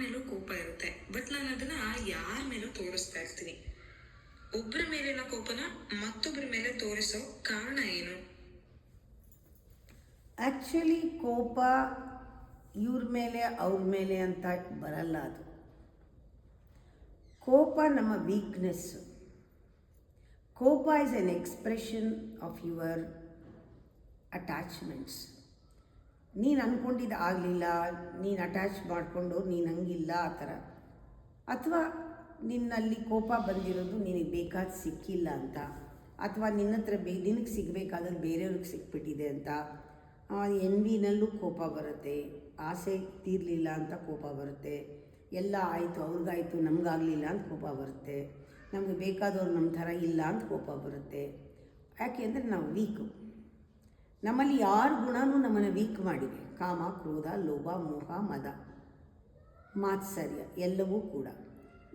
ಮೇಲೂ ಕೋಪ ಇರುತ್ತೆ, ಬಟ್ ನಾನು ಅದನ್ನ ಯಾರ ಮೇಲೂ ತೋರಿಸ್ತಾ ಇರ್ತೀನಿ. ಒಬ್ಬರ ಮೇಲಿನ ಕೋಪನ ಮತ್ತೊಬ್ಬರ ಮೇಲೆ ತೋರಿಸೋ ಕಾರಣ ಏನು? ಆ್ಯಕ್ಚುಲಿ ಕೋಪ ಇವ್ರ ಮೇಲೆ ಅವ್ರ ಮೇಲೆ ಅಂತ ಬರಲ್ಲ. ಅದು ಕೋಪ ನಮ್ಮ ವೀಕ್ನೆಸ್ಸು. ಕೋಪ is an expression of your attachments. ನೀನು ಅಂದ್ಕೊಂಡಿದ್ದು ಆಗಲಿಲ್ಲ, ನೀನು ಅಟ್ಯಾಚ್ ಮಾಡಿಕೊಂಡು ನೀನು ಹಂಗಿಲ್ಲ ಆ ಥರ, ಅಥವಾ ನಿನ್ನಲ್ಲಿ ಕೋಪ ಬಂದಿರೋದು ನಿನಗೆ ಬೇಕಾದ ಸಿಕ್ಕಿಲ್ಲ ಅಂತ, ಅಥವಾ ನಿನ್ನ ಹತ್ರ ನಿನಗೆ ಸಿಗಬೇಕಾದ್ರೆ ಬೇರೆಯವ್ರಿಗೆ ಸಿಕ್ಬಿಟ್ಟಿದೆ ಅಂತ. ಎನ್ವಿನಲ್ಲೂ ಕೋಪ ಬರುತ್ತೆ, ಆಸೆ ತೀರಲಿಲ್ಲ ಅಂತ ಕೋಪ ಬರುತ್ತೆ, ಎಲ್ಲ ಆಯಿತು ಅವ್ರಿಗಾಯಿತು ನಮಗಾಗಲಿಲ್ಲ ಅಂತ ಕೋಪ ಬರುತ್ತೆ, ನಮಗೆ ಬೇಕಾದವ್ರು ನಮ್ಮ ಥರ ಇಲ್ಲ ಅಂತ ಕೋಪ ಬರುತ್ತೆ. ಯಾಕೆ ಅಂದರೆ ನಾವು ವೀಕು. ನಮ್ಮಲ್ಲಿ ಯಾರ ಗುಣನೂ ನಮ್ಮನ್ನು ವೀಕ್ ಮಾಡಿವೆ. ಕಾಮ, ಕ್ರೋಧ, ಲೋಭ, ಮೋಹ, ಮದ, ಮಾತ್ಸರ್ಯ ಎಲ್ಲವೂ ಕೂಡ.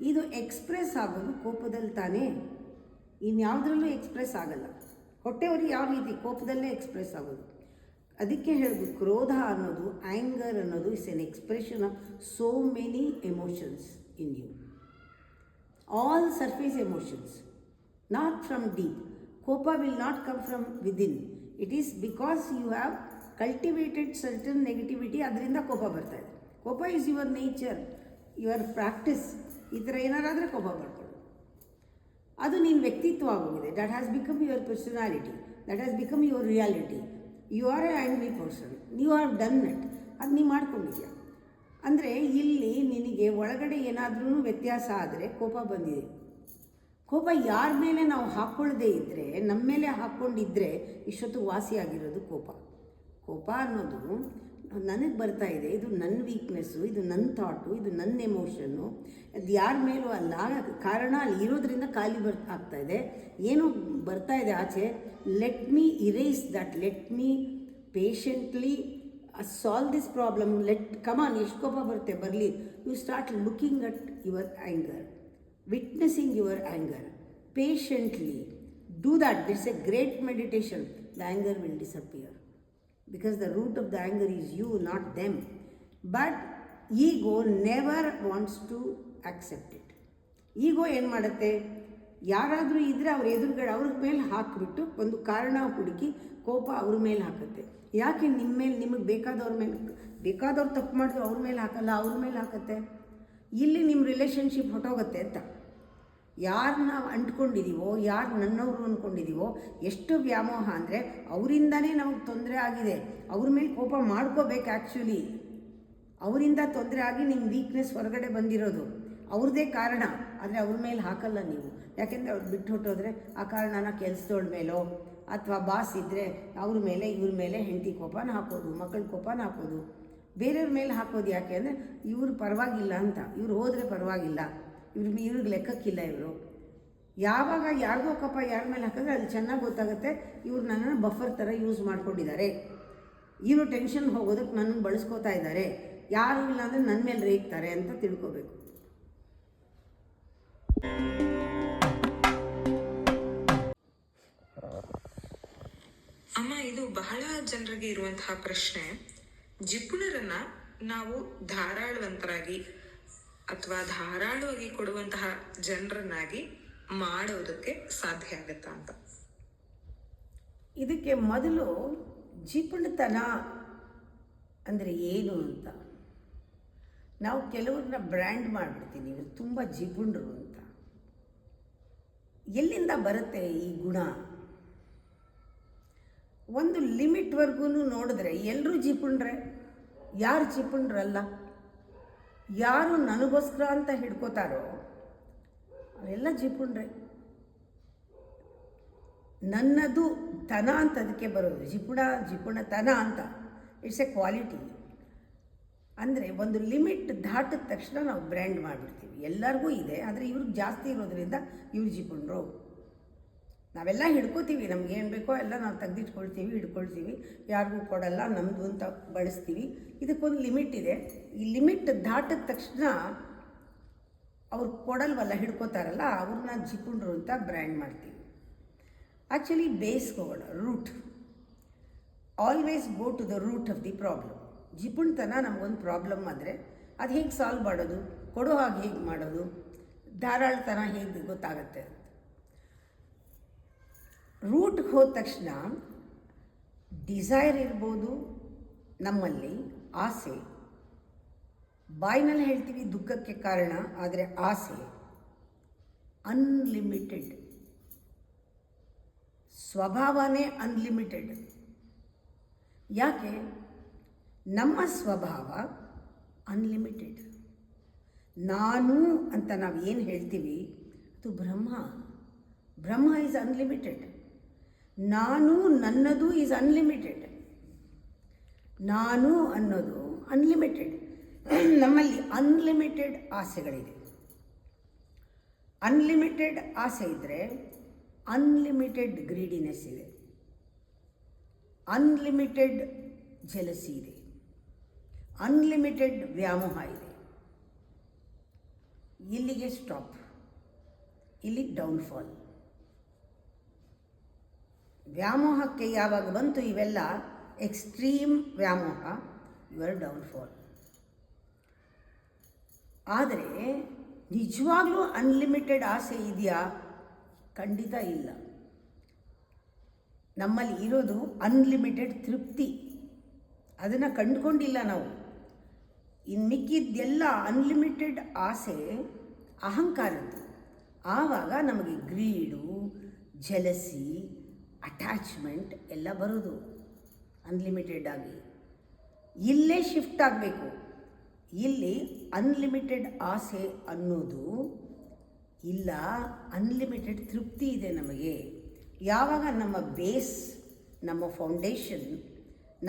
ಇದು ಎಕ್ಸ್ಪ್ರೆಸ್ ಆಗೋದು ಕೋಪದಲ್ಲಿ ತಾನೇ, ಇನ್ಯಾವುದ್ರಲ್ಲೂ ಎಕ್ಸ್ಪ್ರೆಸ್ ಆಗಲ್ಲ. ಹೊಟ್ಟೆಯವ್ರಿಗೆ ಯಾವ ರೀತಿ ಕೋಪದಲ್ಲೇ ಎಕ್ಸ್ಪ್ರೆಸ್ ಆಗೋದು. ಅದಕ್ಕೆ ಹೇಳೋದು ಕ್ರೋಧ ಅನ್ನೋದು, ಆ್ಯಂಗರ್ ಅನ್ನೋದು is an expression of so many emotions in you. All surface emotions, not from deep. ಕೋಪ will not come from within. It is because you have cultivated certain negativity, ಅದರಿಂದ ಕೋಪ ಬರ್ತಾ ಇದೆ. ಕೋಪ is your nature, your practice. ಈ ಥರ ಏನಾರಾದರೆ ಕೋಪ ಮಾಡ್ಕೊಳ್ಳೋದು, ಅದು ನಿನ್ನ ವ್ಯಕ್ತಿತ್ವ ಆಗೋಗಿದೆ. That has become your personality, that has become your reality. You are a angry person, you have done it, ಅದು ನೀವು ಮಾಡ್ಕೊಂಡಿದ್ಯಾ. ಅಂದರೆ ಇಲ್ಲಿ ನಿನಗೆ ಒಳಗಡೆ ಏನಾದ್ರೂ ವ್ಯತ್ಯಾಸ ಆದರೆ ಕೋಪ ಬಂದಿದೆ. ಕೋಪ ಯಾರ ಮೇಲೆ ನಾವು ಹಾಕ್ಕೊಳ್ಳದೇ ಇದ್ದರೆ, ನಮ್ಮ ಮೇಲೆ ಹಾಕ್ಕೊಂಡಿದ್ದರೆ ಇಷ್ಟೊತ್ತು ವಾಸಿಯಾಗಿರೋದು ಕೋಪ. ಕೋಪ ಅನ್ನೋದು ನನಗೆ ಬರ್ತಾ ಇದೆ, ಇದು ನನ್ನ ವೀಕ್ನೆಸ್ಸು, ಇದು ನನ್ನ ಥಾಟು, ಇದು ನನ್ನ ಎಮೋಷನ್ನು, ಅದು ಯಾರ ಮೇಲೂ ಅಲ್ಲ. ಕಾರಣ ಅಲ್ಲಿ ಇರೋದ್ರಿಂದ ಖಾಲಿ ಆಗ್ತಾಯಿದೆ, ಏನೋ ಬರ್ತಾ ಇದೆ ಆಚೆ. Let me erase that, let me patiently solve this problem. Come on, ಎಷ್ಟು ಕೋಪ ಬರುತ್ತೆ ಬರಲಿ. You start looking at your anger, witnessing your anger patiently. Do that. It's a great meditation. The anger will disappear. Because the root of the anger is you, not them. But ego never wants to accept it. Ego ಏನು ಮಾಡುತ್ತೆ, ಯಾರಾದರೂ ಇದ್ದರೆ ಅವ್ರ ಎದುರುಗಡೆ ಅವ್ರ ಮೇಲೆ ಹಾಕಿಬಿಟ್ಟು ಒಂದು ಕಾರಣ ಹುಡುಕಿ ಕೋಪ ಅವ್ರ ಮೇಲೆ ಹಾಕುತ್ತೆ. ಯಾಕೆ ನಿಮ್ಮ ಮೇಲೆ, ನಿಮಗೆ ಬೇಕಾದವ್ರ ಮೇಲೆ, ಬೇಕಾದವ್ರು ತಪ್ಪು ಮಾಡಿದ್ರು ಅವ್ರ ಮೇಲೆ ಹಾಕಲ್ಲ, ಅವ್ರ ಮೇಲೆ ಹಾಕುತ್ತೆ. ಇಲ್ಲಿ ನಿಮ್ಮ ರಿಲೇಷನ್ಶಿಪ್ ಹೊಟ್ಟೋಗುತ್ತೆ ಅಂತ. ಯಾರು ನಾವು ಅಂಟ್ಕೊಂಡಿದ್ದೀವೋ, ಯಾರು ನನ್ನವರು ಅಂದ್ಕೊಂಡಿದ್ದೀವೋ, ಎಷ್ಟು ವ್ಯಾಮೋಹ ಅಂದರೆ ಅವರಿಂದನೇ ನಮಗೆ ತೊಂದರೆ ಆಗಿದೆ. ಅವ್ರ ಮೇಲೆ ಕೋಪ ಮಾಡ್ಕೋಬೇಕು. ಆ್ಯಕ್ಚುಲಿ ಅವರಿಂದ ತೊಂದರೆ ಆಗಿ ನಿಮ್ಮ ವೀಕ್ನೆಸ್ ಹೊರಗಡೆ ಬಂದಿರೋದು ಅವ್ರದ್ದೇ ಕಾರಣ. ಆದರೆ ಅವ್ರ ಮೇಲೆ ಹಾಕಲ್ಲ ನೀವು. ಯಾಕೆಂದರೆ ಅವ್ರು ಬಿಟ್ಟು ಹೊಟ್ಟೋದ್ರೆ ಆ ಕಾರಣನ ಕೆಲಸದೋಳ ಮೇಲೋ, ಅಥವಾ ಬಾಸ್ ಇದ್ದರೆ ಅವ್ರ ಮೇಲೆ, ಇವ್ರ ಮೇಲೆ ಹೆಂಡತಿ ಕೋಪನ ಹಾಕೋದು, ಮಕ್ಕಳ ಕೋಪನ ಹಾಕೋದು, ಬೇರೆಯವ್ರ ಮೇಲೆ ಹಾಕೋದು. ಯಾಕೆ ಅಂದರೆ ಇವ್ರು ಪರವಾಗಿಲ್ಲ ಅಂತ, ಇವ್ರು ಹೋದರೆ ಪರವಾಗಿಲ್ಲ, ಇವ್ರಿಗೆ ಲೆಕ್ಕಕ್ಕಿಲ್ಲ. ಇವರು ಯಾವಾಗ ಯಾರಿಗೋ ಕೋಪ ಯಾರ ಮೇಲೆ ಹಾಕಿದ್ರೆ ಅಲ್ಲಿ ಚೆನ್ನಾಗಿ ಗೊತ್ತಾಗುತ್ತೆ, ಇವ್ರು ನನ್ನನ್ನು ಬಫರ್ ಥರ ಯೂಸ್ ಮಾಡ್ಕೊಂಡಿದ್ದಾರೆ, ಇವರು ಟೆನ್ಷನ್ ಹೋಗೋದಕ್ಕೆ ನನ್ನನ್ನು ಬಳಸ್ಕೋತಾ ಇದ್ದಾರೆ, ಯಾರು ಇಲ್ಲ ಅಂದರೆ ನನ್ನ ಮೇಲೆ ರೇಗ್ತಾರೆ ಅಂತ ತಿಳ್ಕೊಬೇಕು. ಅಮ್ಮ, ಇದು ಬಹಳ ಜನರಿಗೆ ಇರುವಂತಹ ಪ್ರಶ್ನೆ. ಜಿಪುಣರನ್ನ ನಾವು ಧಾರಾಳವಂತರಾಗಿ ಅಥವಾ ಧಾರಾಳವಾಗಿ ಕೊಡುವಂತಹ ಜನರನ್ನಾಗಿ ಮಾಡೋದಕ್ಕೆ ಸಾಧ್ಯ ಆಗುತ್ತಾ ಅಂತ. ಇದಕ್ಕೆ ಮೊದಲು ಜಿಪುಣತನ ಅಂದರೆ ಏನು ಅಂತ ನಾವು ಕೆಲವ್ರನ್ನ ಬ್ರ್ಯಾಂಡ್ ಮಾಡಿಬಿಡ್ತೀವಿ. ಇವರು ತುಂಬ ಜಿಪುಣರು ಅಂತ. ಎಲ್ಲಿಂದ ಬರುತ್ತೆ ಈ ಗುಣ? ಒಂದು ಲಿಮಿಟ್ವರೆಗೂ ನೋಡಿದ್ರೆ ಎಲ್ಲರೂ ಜಿಪುಣರೇ. ಯಾರು ಜಿಪುಣರಲ್ಲ? ಯಾರು ನನಗೋಸ್ಕರ ಅಂತ ಹಿಡ್ಕೋತಾರೋ ಅವರೆಲ್ಲ ಜಿಪುಣರೇ. ನನ್ನದು ತನ ಅಂತ ಅದಕ್ಕೆ ಬರೋದು. ಜಿಪುಣತನ ಅಂತ ಇಟ್ಸ್ ಎ ಕ್ವಾಲಿಟಿ. ಅಂದರೆ ಒಂದು ಲಿಮಿಟ್ ದಾಟಿದ ತಕ್ಷಣ ನಾವು ಬ್ರ್ಯಾಂಡ್ ಮಾಡಿಬಿಡ್ತೀವಿ. ಎಲ್ಲರಿಗೂ ಇದೆ, ಆದರೆ ಇವ್ರಿಗೆ ಜಾಸ್ತಿ ಇರೋದ್ರಿಂದ ಇವ್ರು ಜಿಪುಣರು. ನಾವೆಲ್ಲ ಹಿಡ್ಕೋತೀವಿ, ನಮಗೇನು ಬೇಕೋ ಎಲ್ಲ ನಾವು ತೆಗೆದಿಟ್ಕೊಳ್ತೀವಿ, ಹಿಡ್ಕೊಳ್ತೀವಿ, ಯಾರಿಗೂ ಕೊಡಲ್ಲ, ನಮ್ಮದು ಅಂತ ಬಳಸ್ತೀವಿ. ಇದಕ್ಕೊಂದು ಲಿಮಿಟ್ ಇದೆ. ಈ ಲಿಮಿಟ್ ದಾಟಿದ ತಕ್ಷಣ ಅವ್ರು ಕೊಡಲ್ವಲ್ಲ, ಹಿಡ್ಕೋತಾರಲ್ಲ, ಅವ್ರನ್ನ ಜಿಪುಣರು ಅಂತ ಬ್ರ್ಯಾಂಡ್ ಮಾಡ್ತೀವಿ. ಆ್ಯಕ್ಚುಲಿ ಬೇಸ್ಗೆ ಹೋಗೋಣ, root. Always go to the root of the problem. ಜಿಪುಣತನ ನಮಗೊಂದು ಪ್ರಾಬ್ಲಮ್ ಆದರೆ ಅದು ಹೇಗೆ ಸಾಲ್ವ್ ಮಾಡೋದು, ಕೊಡೋ ಹಾಗೆ ಹೇಗೆ ಮಾಡೋದು, ಧಾರಾಳತನ ಹೇಗೆ ಗೊತ್ತಾಗತ್ತೆ. ರೂಟ್ಗೆ ಹೋದ ತಕ್ಷಣ ಡಿಸೈರ್ ಇರ್ಬೋದು ನಮ್ಮಲ್ಲಿ, ಆಸೆ. ಬಾಯಿನಲ್ಲಿ ಹೇಳ್ತೀವಿ ದುಃಖಕ್ಕೆ ಕಾರಣ, ಆದರೆ ಆಸೆ ಅನ್ಲಿಮಿಟೆಡ್. ಸ್ವಭಾವನೇ ಅನ್ಲಿಮಿಟೆಡ್. ಯಾಕೆ? ನಮ್ಮ ಸ್ವಭಾವ ಅನ್ಲಿಮಿಟೆಡ್. ನಾನು ಅಂತ ನಾವು ಏನು ಹೇಳ್ತೀವಿ ಅದು ಬ್ರಹ್ಮ ಈಸ್ ಅನ್ಲಿಮಿಟೆಡ್. ನಾನು ನನ್ನದು ಈಸ್ ಅನ್ಲಿಮಿಟೆಡ್. ನಾನು ಅನ್ನೋದು ಅನ್ಲಿಮಿಟೆಡ್. ನಮ್ಮಲ್ಲಿ ಅನ್ಲಿಮಿಟೆಡ್ ಆಸೆಗಳಿದೆ. ಅನ್ಲಿಮಿಟೆಡ್ ಆಸೆ ಇದ್ದರೆ ಅನ್ಲಿಮಿಟೆಡ್ ಗ್ರೀಡಿನೆಸ್ ಇದೆ, ಅನ್ಲಿಮಿಟೆಡ್ ಜೆಲಸಿ ಇದೆ, ಅನ್ಲಿಮಿಟೆಡ್ ವ್ಯಾಮೋಹ ಇದೆ. ಇಲ್ಲಿಗೆ ಸ್ಟಾಪ್, ಇಲ್ಲಿ ಡೌನ್ಫಾಲ್. ವ್ಯಾಮೋಹಕ್ಕೆ ಯಾವಾಗ ಬಂತು ಇವೆಲ್ಲ ಎಕ್ಸ್ಟ್ರೀಮ್ ವ್ಯಾಮೋಹ, ಯುವರ್ ಡೌನ್ಫಾಲ್. ಆದರೆ ನಿಜವಾಗ್ಲೂ ಅನ್ಲಿಮಿಟೆಡ್ ಆಸೆ ಇದೆಯಾ? ಖಂಡಿತ ಇಲ್ಲ. ನಮ್ಮಲ್ಲಿ ಇರೋದು ಅನ್ಲಿಮಿಟೆಡ್ ತೃಪ್ತಿ. ಅದನ್ನು ಕಂಡುಕೊಂಡಿಲ್ಲ ನಾವು. ಇನ್ನು ಮಿಕ್ಕಿದ್ದೆಲ್ಲ ಅನ್ಲಿಮಿಟೆಡ್ ಆಸೆ ಅಹಂಕಾರದ್ದು. ಆವಾಗ ನಮಗೆ ಗ್ರೀಡು, ಜೆಲಸಿ, ಅಟ್ಯಾಚ್ಮೆಂಟ್ ಎಲ್ಲ ಬರೋದು ಅನ್ಲಿಮಿಟೆಡ್ ಆಗಿ. ಇಲ್ಲೇ ಶಿಫ್ಟ್ ಆಗಬೇಕು. ಇಲ್ಲಿ ಅನ್ಲಿಮಿಟೆಡ್ ಆಸೆ ಅನ್ನೋದು ಇಲ್ಲ, ಅನ್ಲಿಮಿಟೆಡ್ ತೃಪ್ತಿ ಇದೆ ನಮಗೆ. ಯಾವಾಗ ನಮ್ಮ ಬೇಸ್, ನಮ್ಮ ಫೌಂಡೇಶನ್,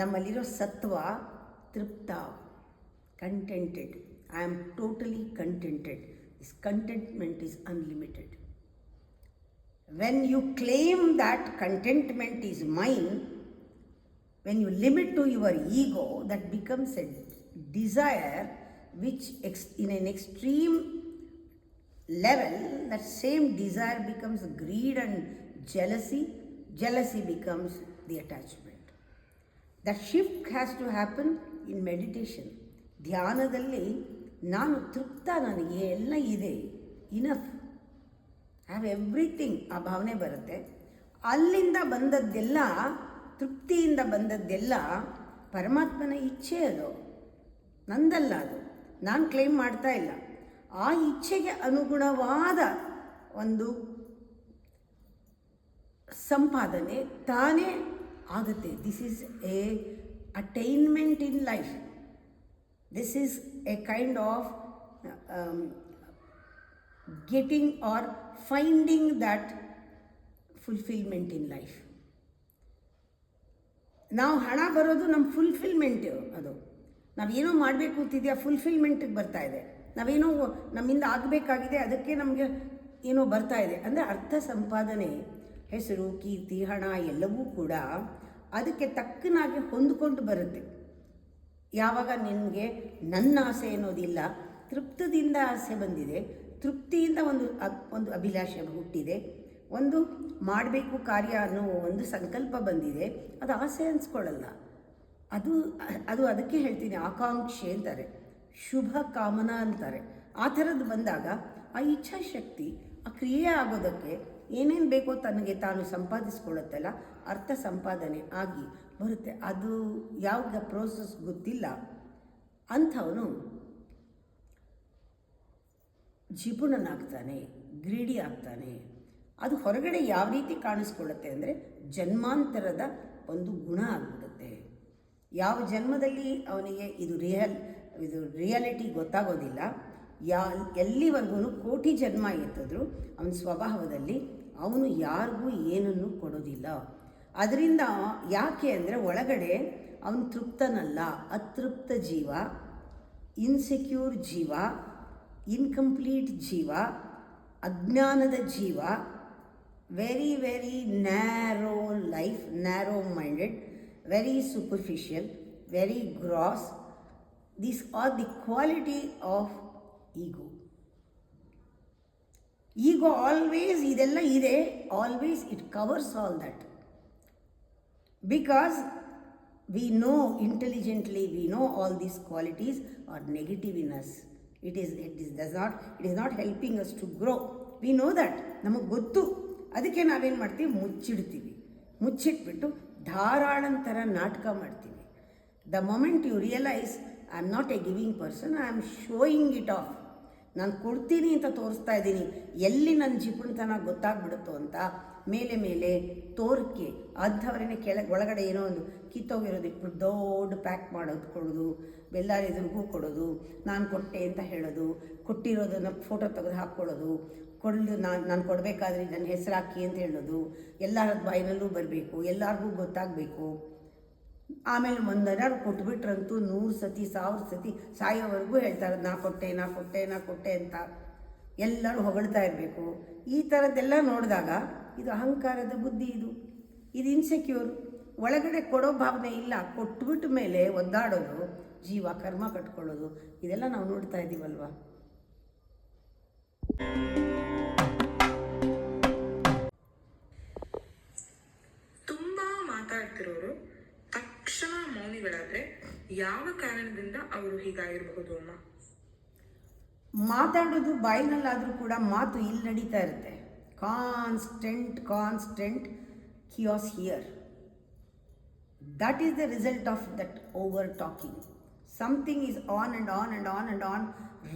ನಮ್ಮಲ್ಲಿರೋ ಸತ್ವ ತೃಪ್ತ, contented, I am totally contented. This contentment is unlimited. When you claim that contentment is mine, when you limit to your ego, that becomes a desire which in an extreme level, that same desire becomes greed and jealousy. Jealousy becomes the attachment. That shift has to happen in meditation. ಧ್ಯಾನದಲ್ಲಿ ನಾನು ತೃಪ್ತ, ನನಗೆ ಎಲ್ಲ ಇದೆ, enough, have everything, ಆ ಭಾವನೆ ಬರುತ್ತೆ. ಅಲ್ಲಿಂದ ಬಂದದ್ದೆಲ್ಲ, ತೃಪ್ತಿಯಿಂದ ಬಂದದ್ದೆಲ್ಲ ಪರಮಾತ್ಮನ ಇಚ್ಛೆ. ಅದು ನಂದಲ್ಲ, ಅದು ನಾನು ಕ್ಲೈಮ್ ಮಾಡ್ತಾ ಇಲ್ಲ. ಆ ಇಚ್ಛೆಗೆ ಅನುಗುಣವಾದ ಒಂದು ಸಂಪಾದನೆ ತಾನೇ ಆಗುತ್ತೆ. This is A attainment in life. This is A kind of getting or finding that fulfillment in life. ನಾವು ಹಣ ಬರೋದು ನಮ್ಮ ಫುಲ್ಫಿಲ್ಮೆಂಟ್. ಅದು ನಾವೇನೋ ಮಾಡಬೇಕು ಅಂತಿದೆಯಾ, ಫುಲ್ಫಿಲ್ಮೆಂಟಿಗೆ ಬರ್ತಾ ಇದೆ. ನಾವೇನೋ ನಮ್ಮಿಂದ ಆಗಬೇಕಾಗಿದೆ, ಅದಕ್ಕೆ ನಮಗೆ ಏನೋ ಬರ್ತಾ ಇದೆ ಅಂದರೆ ಅರ್ಥ ಸಂಪಾದನೆ, ಹೆಸರು, ಕೀರ್ತಿ, ಹಣ ಎಲ್ಲವೂ ಕೂಡ ಅದಕ್ಕೆ ತಕ್ಕನಾಗಿ ಹೊಂದಿಕೊಂಡು ಬರುತ್ತೆ. ಯಾವಾಗ ನಿನಗೆ ನನ್ನ ಆಸೆ ಅನ್ನೋದಿಲ್ಲ, ತೃಪ್ತದಿಂದ ಆಸೆ ಬಂದಿದೆ, ತೃಪ್ತಿಯಿಂದ ಒಂದು ಅಭಿಲಾಷೆ ಹುಟ್ಟಿದೆ, ಒಂದು ಮಾಡಬೇಕು ಕಾರ್ಯ ಅನ್ನೋ ಒಂದು ಸಂಕಲ್ಪ ಬಂದಿದೆ, ಅದು ಆಸೆ ಅನಿಸ್ಕೊಳ್ಳಲ್ಲ. ಅದು ಅದಕ್ಕೆ ಹೇಳ್ತೀನಿ, ಆಕಾಂಕ್ಷೆ ಅಂತಾರೆ, ಶುಭ ಕಾಮನಾ ಅಂತಾರೆ. ಆ ಥರದ್ದು ಬಂದಾಗ ಆ ಇಚ್ಛಾಶಕ್ತಿ, ಆ ಕ್ರಿಯೆ ಆಗೋದಕ್ಕೆ ಏನೇನು ಬೇಕೋ ತನಗೆ ತಾನು ಸಂಪಾದಿಸ್ಕೊಳ್ಳುತ್ತಲ್ಲ, ಅರ್ಥ ಸಂಪಾದನೆ ಆಗಿ ಬರುತ್ತೆ. ಅದು ಯಾವಾಗ ಪ್ರೋಸೆಸ್ ಗೊತ್ತಿಲ್ಲ ಅಂಥವನು ಜಿಪುಣನಾಗ್ತಾನೆ, ಗ್ರೀಡಿ ಆಗ್ತಾನೆ. ಅದು ಹೊರಗಡೆ ಯಾವ ರೀತಿ ಕಾಣಿಸ್ಕೊಳ್ಳುತ್ತೆ ಅಂದರೆ ಜನ್ಮಾಂತರದ ಒಂದು ಗುಣ ಆಗಿಬಿಡುತ್ತೆ. ಯಾವ ಜನ್ಮದಲ್ಲಿ ಅವನಿಗೆ ಇದು ರಿಯಾಲಿಟಿ ಗೊತ್ತಾಗೋದಿಲ್ಲ. ಎಲ್ಲಿವರೆಗೂ ಕೋಟಿ ಜನ್ಮ ಎತ್ತಿದ್ರು ಅವನ ಸ್ವಭಾವದಲ್ಲಿ ಅವನು ಯಾರಿಗೂ ಏನನ್ನು ಕೊಡೋದಿಲ್ಲ. ಅದರಿಂದ ಯಾಕೆ ಅಂದರೆ ಒಳಗಡೆ ಅವನು ತೃಪ್ತನಲ್ಲ, ಅತೃಪ್ತ ಜೀವ, ಇನ್ಸೆಕ್ಯೂರ್ ಜೀವ, ಇನ್ಕಂಪ್ಲೀಟ್ ಜೀವ, ಅಜ್ಞಾನದ ಜೀವ, very very narrow life, narrow minded, very superficial, very gross. These are the quality of ego. Ego always ಇದೆಲ್ಲ ಇದೆ, always it covers all that. Because we know intelligently, we know all these qualities are negative in us. It is not helping us to grow. We know that, ನಮಗೆ ಗೊತ್ತು. ಅದಕ್ಕೆ ನಾವೇನು ಮಾಡ್ತೀವಿ, ಮುಚ್ಚಿಡ್ತೀವಿ. ಮುಚ್ಚಿಟ್ಬಿಟ್ಟು ಧಾರಾಳಂತರ ನಾಟಕ ಮಾಡ್ತೀವಿ. The moment you realise I am not a giving person, I am showing it off. ನಾನು ಕೊಡ್ತೀನಿ ಅಂತ ತೋರಿಸ್ತಾ ಇದ್ದೀನಿ, ಎಲ್ಲಿ ನನ್ನ ಜಿಪುಣತನ ಗೊತ್ತಾಗ್ಬಿಡುತ್ತೋ ಅಂತ ಮೇಲೆ ಮೇಲೆ ತೋರಿಕೆ ಅಂಥವ್ರನ್ನೇ ಒಳಗಡೆ ಏನೋ ಒಂದು ಕಿತ್ತೋಗಿರೋದು ಇಟ್ಬಿಟ್ಟು ದೊಡ್ಡ ಪ್ಯಾಕ್ ಮಾಡೋದು ಕೊಡೋದು, ಎಲ್ಲರ ಎದುರಿಗೂ ಕೊಡೋದು, ನಾನು ಕೊಟ್ಟೆ ಅಂತ ಹೇಳೋದು, ಕೊಟ್ಟಿರೋದನ್ನು ಫೋಟೋ ತೆಗೆದು ಹಾಕ್ಕೊಳ್ಳೋದು, ನಾನು ಕೊಡಬೇಕಾದ್ರೆ ನನ್ನ ಹೆಸರು ಹಾಕಿ ಅಂತ ಹೇಳೋದು, ಎಲ್ಲರ ಬಾಯಿನಲ್ಲೂ ಬರಬೇಕು, ಎಲ್ಲರಿಗೂ ಗೊತ್ತಾಗಬೇಕು. ಆಮೇಲೆ ಒಂದೆರಡು ಕೊಟ್ಬಿಟ್ರಂತೂ 100 ಸತಿ 1000 ಸತಿ ಸಾಯೋವರೆಗೂ ಹೇಳ್ತಾರೆ, ನಾ ಕೊಟ್ಟೆ ಅಂತ ಎಲ್ಲರೂ ಹೊಗಳ್ತಾ ಇರಬೇಕು. ಈ ಥರದ್ದೆಲ್ಲ ನೋಡಿದಾಗ ಇದು ಅಹಂಕಾರದ ಬುದ್ಧಿ, ಇದು ಇನ್ಸೆಕ್ಯೂರ್. ಒಳಗಡೆ ಕೊಡೋ ಭಾವನೆ ಇಲ್ಲ, ಕೊಟ್ಬಿಟ್ಟ ಮೇಲೆ ಒದ್ದಾಡೋದು, ಜೀವ ಕರ್ಮ ಕಟ್ಕೊಳ್ಳೋದು, ಇದೆಲ್ಲ ನಾವು ನೋಡ್ತಾ ಇದ್ದೀವಲ್ವ. ತುಂಬಾ ಮಾತಾಡ್ತಿರೋರು ತಕ್ಷಣ ಮೌನಿಗಳಾದ್ರೆ ಯಾವ ಕಾರಣದಿಂದ ಅವರು ಹೀಗಾಗಿರಬಹುದು ಅಮ್ಮ? ಮಾತಾಡೋದು ಬಾಯಿನಲ್ಲಾದರೂ ಕೂಡ ಮಾತು ಇಲ್ಲಿ ನಡೀತಾ ಇರುತ್ತೆ. Constant Kia's here. That is the result of that over talking. Something is on and on and on and on.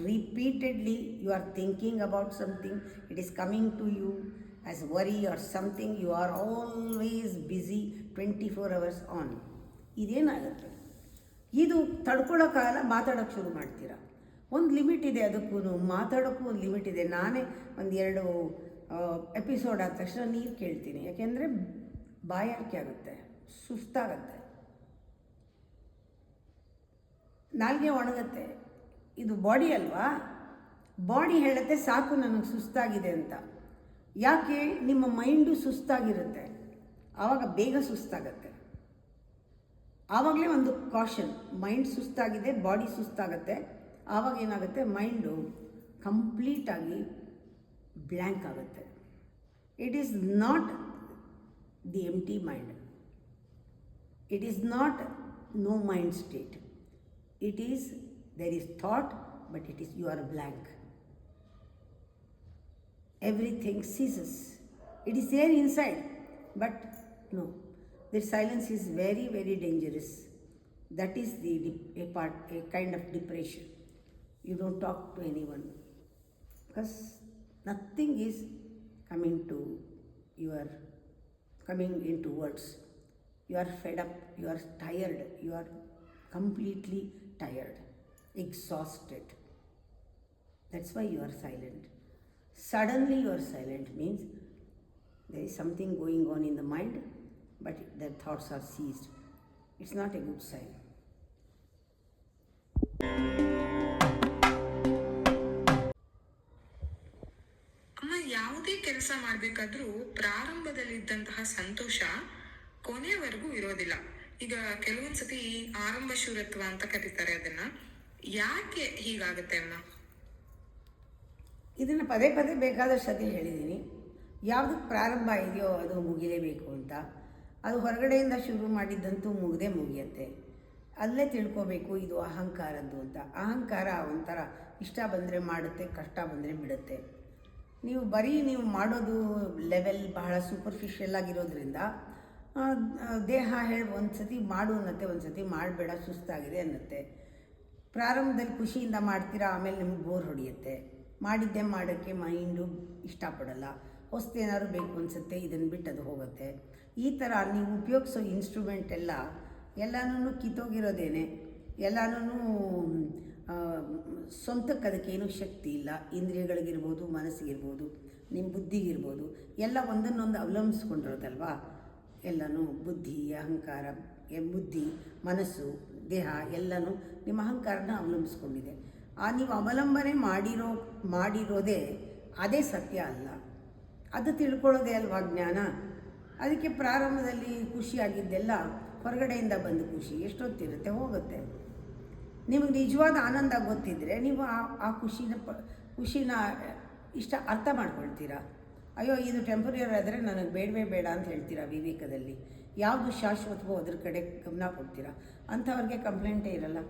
Repeatedly you are thinking about something. It is coming to you as worry or something. You are always busy 24 hours on. ಇದೇನಾಗುತ್ತೆ, ಇದು ತಡ್ಕೊಳ್ಳೋಕ್ಕಾಗಲ್ಲ, ಮಾತಾಡೋಕ್ಕೆ ಶುರು ಮಾಡ್ತೀರಾ. ಒಂದು limit ಇದೆ, ಅದಕ್ಕೂ ಮಾತಾಡೋಕ್ಕೂ ಒಂದು limit ಇದೆ. ನಾನೇ 1-2 ಎಪಿಸೋಡ್ ಆದ ತಕ್ಷಣ ನೀರು ಕೇಳ್ತೀನಿ, ಯಾಕೆಂದರೆ ಬಾಯಾರಿಕೆ ಆಗುತ್ತೆ, ಸುಸ್ತಾಗತ್ತೆ, ನಾಲ್ಗೆ ಒಣಗತ್ತೆ. ಇದು ಬಾಡಿ ಅಲ್ವಾ, ಬಾಡಿ ಹೇಳುತ್ತೆ ಸಾಕು ನನಗೆ ಸುಸ್ತಾಗಿದೆ ಅಂತ. ಯಾಕೆ? ನಿಮ್ಮ ಮೈಂಡು ಸುಸ್ತಾಗಿರುತ್ತೆ, ಆವಾಗ ಬೇಗ ಸುಸ್ತಾಗತ್ತೆ. ಆವಾಗಲೇ ಒಂದು ಕಾಷನ್, ಮೈಂಡ್ ಸುಸ್ತಾಗಿದೆ, ಬಾಡಿ ಸುಸ್ತಾಗತ್ತೆ. ಆವಾಗ ಏನಾಗುತ್ತೆ, ಮೈಂಡು ಕಂಪ್ಲೀಟಾಗಿ ಬ್ಲ್ಯಾಂಕ್ ಆಗುತ್ತೆ. It is not the empty mind. It is not no mind state. It is, there is thought, but it is, you are blank. Everything ceases. It is there inside, but no. The silence is very, very dangerous. That is a kind of depression. You don't talk to anyone because nothing is coming into words. You are fed up, you are tired, you are completely tired, exhausted. That's why you are silent. Suddenly you are silent means there is something going on in the mind, but the thoughts are ceased. It's not a good sign. ಅಮ್ಮ, ಯಾವುದೇ ಕೆಲಸ ಮಾಡಬೇಕಾದ್ರೂ ಪ್ರಾರಂಭದಲ್ಲಿದ್ದಂತಹ ಸಂತೋಷ ಕೊನೆಯವರೆಗೂ ಇರೋದಿಲ್ಲ. ಈಗ ಕೆಲವೊಂದ್ಸತಿ ಆರಂಭ ಶೂರತ್ವ ಅಂತ ಕರೀತಾರೆ ಅದನ್ನ. ಯಾಕೆ ಹೀಗಾಗುತ್ತೆ ಅಮ್ಮ? ಇದನ್ನು ಪದೇ ಪದೇ ಬೇಕಾದಷ್ಟು ಸತಿ ಹೇಳಿದ್ದೀನಿ. ಯಾವುದಕ್ಕೆ ಪ್ರಾರಂಭ ಇದೆಯೋ ಅದು ಮುಗಿಲೇಬೇಕು ಅಂತ. ಅದು ಹೊರಗಡೆಯಿಂದ ಶುರು ಮಾಡಿದ್ದಂತೂ ಮುಗಿಯುತ್ತೆ. ಅಲ್ಲೇ ತಿಳ್ಕೋಬೇಕು ಇದು ಅಹಂಕಾರದ್ದು ಅಂತ. ಅಹಂಕಾರ ಒಂಥರ ಇಷ್ಟ ಬಂದರೆ ಮಾಡುತ್ತೆ, ಕಷ್ಟ ಬಂದರೆ ಬಿಡುತ್ತೆ. ನೀವು ಮಾಡೋದು ಲೆವೆಲ್ ಬಹಳ ಸೂಪರ್ಫಿಷಿಯಲ್ ಆಗಿರೋದ್ರಿಂದ ದೇಹ ಒಂದು ಸತಿ ಮಾಡು ಅನ್ನತ್ತೆ, ಒಂದು ಸತಿ ಮಾಡಬೇಡ ಸುಸ್ತಾಗಿದೆ ಅನ್ನತ್ತೆ. ಪ್ರಾರಂಭದಲ್ಲಿ ಖುಷಿಯಿಂದ ಮಾಡ್ತೀರಾ, ಆಮೇಲೆ ನಿಮ್ಗೆ ಬೋರ್ ಹೊಡೆಯುತ್ತೆ. ಮಾಡಿದ್ದೆ ಮಾಡೋಕ್ಕೆ ಮೈಂಡು ಇಷ್ಟಪಡಲ್ಲ, ಹೊಸ್ತೇನಾದ್ರು ಬೇಕು ಅನಿಸುತ್ತೆ, ಇದನ್ನು ಬಿಟ್ಟು ಅದು ಹೋಗುತ್ತೆ. ಈ ಥರ ನೀವು ಉಪಯೋಗಿಸೋ ಇನ್ಸ್ಟ್ರೂಮೆಂಟ್ ಎಲ್ಲನೂ ಕಿತ್ತೋಗಿರೋದೇನೆ. ಎಲ್ಲನೂ ಸ್ವಂತಕ್ಕೆ ಅದಕ್ಕೇನೂ ಶಕ್ತಿ ಇಲ್ಲ. ಇಂದ್ರಿಯಗಳಿಗಿರ್ಬೋದು, ಮನಸ್ಸಿಗಿರ್ಬೋದು, ನಿಮ್ಮ ಬುದ್ಧಿಗಿರ್ಬೋದು, ಎಲ್ಲ ಒಂದನ್ನೊಂದು ಅವಲಂಬಿಸ್ಕೊಂಡಿರೋದಲ್ವಾ. ಎಲ್ಲನೂ ಬುದ್ಧಿ, ಅಹಂಕಾರ, ಬುದ್ಧಿ, ಮನಸ್ಸು, ದೇಹ ಎಲ್ಲನೂ ನಿಮ್ಮ ಅಹಂಕಾರನ ಅವಲಂಬಿಸ್ಕೊಂಡಿದೆ. ನೀವು ಅವಲಂಬನೆ ಮಾಡಿರೋದೇ ಅದೇ ಸತ್ಯ ಅಲ್ಲ. ಅದು ತಿಳ್ಕೊಳ್ಳೋದೇ ಅಲ್ವಾ ಜ್ಞಾನ. ಅದಕ್ಕೆ ಪ್ರಾರಂಭದಲ್ಲಿ ಖುಷಿಯಾಗಿದ್ದೆಲ್ಲ ಹೊರಗಡೆಯಿಂದ ಬಂದು ಖುಷಿ ಎಷ್ಟೊತ್ತಿರುತ್ತೆ, ಹೋಗುತ್ತೆ. ನಿಮಗೆ ನಿಜವಾದ ಆನಂದ ಗೊತ್ತಿದ್ದರೆ ನೀವು ಆ ಖುಷಿನ ಅರ್ಥ ಮಾಡ್ಕೊಳ್ತೀರಾ. ಅಯ್ಯೋ ಇದು ಟೆಂಪರರಿ ಆದರೆ ನನಗೆ ಬೇಡವೇ ಬೇಡ ಅಂತ ಹೇಳ್ತೀರಾ ವಿವೇಕದಲ್ಲಿ. ಯಾವುದು ಶಾಶ್ವತವೋ ಅದ್ರ ಕಡೆ ಗಮನ ಕೊಡ್ತೀರಾ ಅಂಥವ್ರಿಗೆ ಕಂಪ್ಲೇಂಟೇ ಇರಲ್ಲ.